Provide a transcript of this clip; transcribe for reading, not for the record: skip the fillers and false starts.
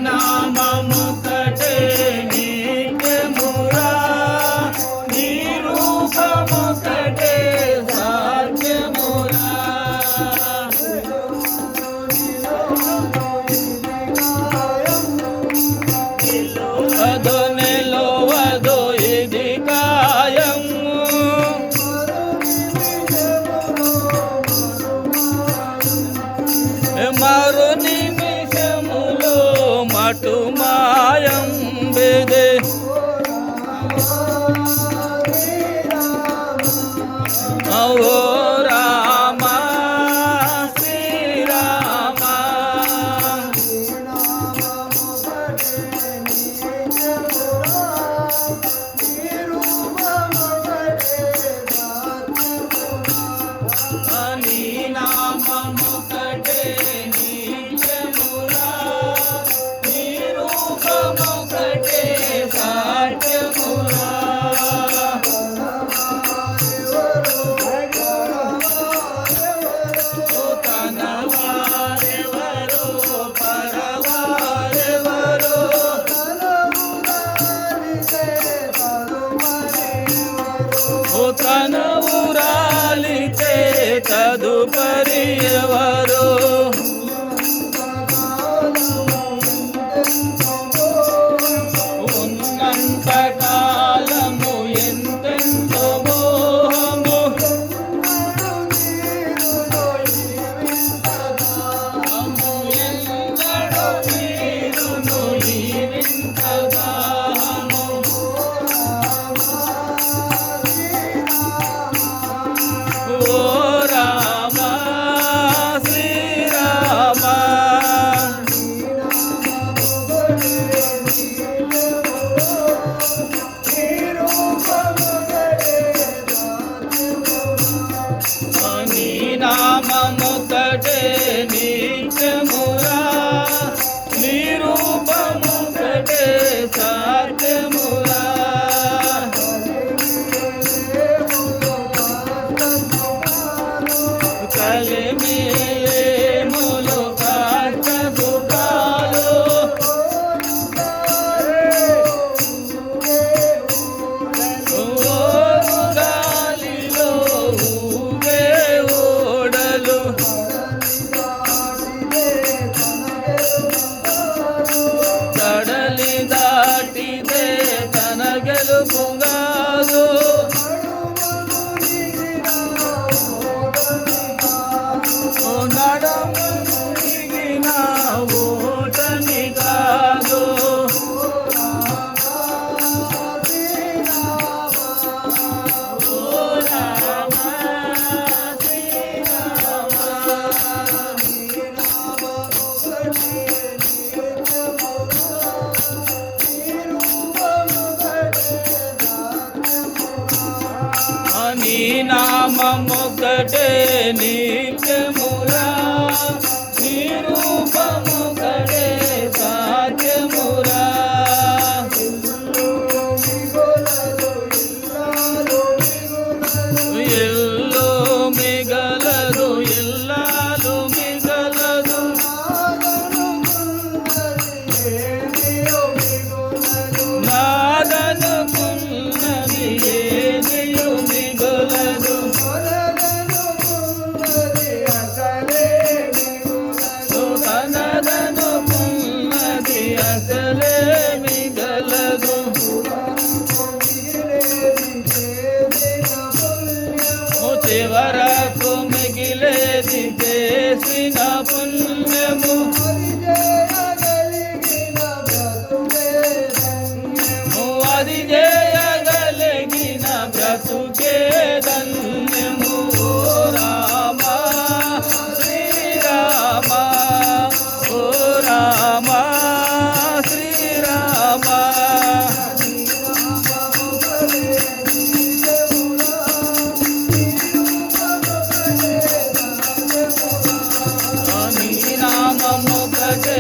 నామముకటే నిత్యమురా నీ రూపముకటే సాధ్యమురా అదో నిలువదో ఇది కాయం మరు నిమిషములో మటు మాయం బెదే ఓ రామ శ్రీరామ నీ నామముకటే నిత్యమురా నీ రూపముకటే సాధ్యమురా తనవారెవరో పరవారెవరో తనవురాలితే తదుపరి ఎవరో ఉన్నంత కాలము ఎంతెంతో మోహము ఎన్నడూ తీరును ఈ వింత దాహము ఓ రామ శ్రీరామ నీ నామముకటే నిత్యమురా నీ రూపముకటే సాధ్యమురా కలిమిలేములు కాస్త సుఖాలు ఓరు గాలిలో ఊగే ఓడలు కడలి దాటితే తన గెలుపుగాదు నడముగిన ఓటమి కాదు ఓ రామ శ్రీరామ నీ నామముకటే నిత్యమురా నీ రూపముకటే సాధ్యమురా ఎల్లో మిగలదు ఇల్లాలు మిగలదు నాదనుకున్నది ఏదియు మిగలదు తనదనుకున్నది అసలే మిగలదు చివరకు మిగిలేది చేసిన పుణ్యము అది చేయగలిగిన బ్రతుకే ధన్యము ఓ రామ శ్రీరామ ఓ రామ శ్రీరామ నీ నామముకటే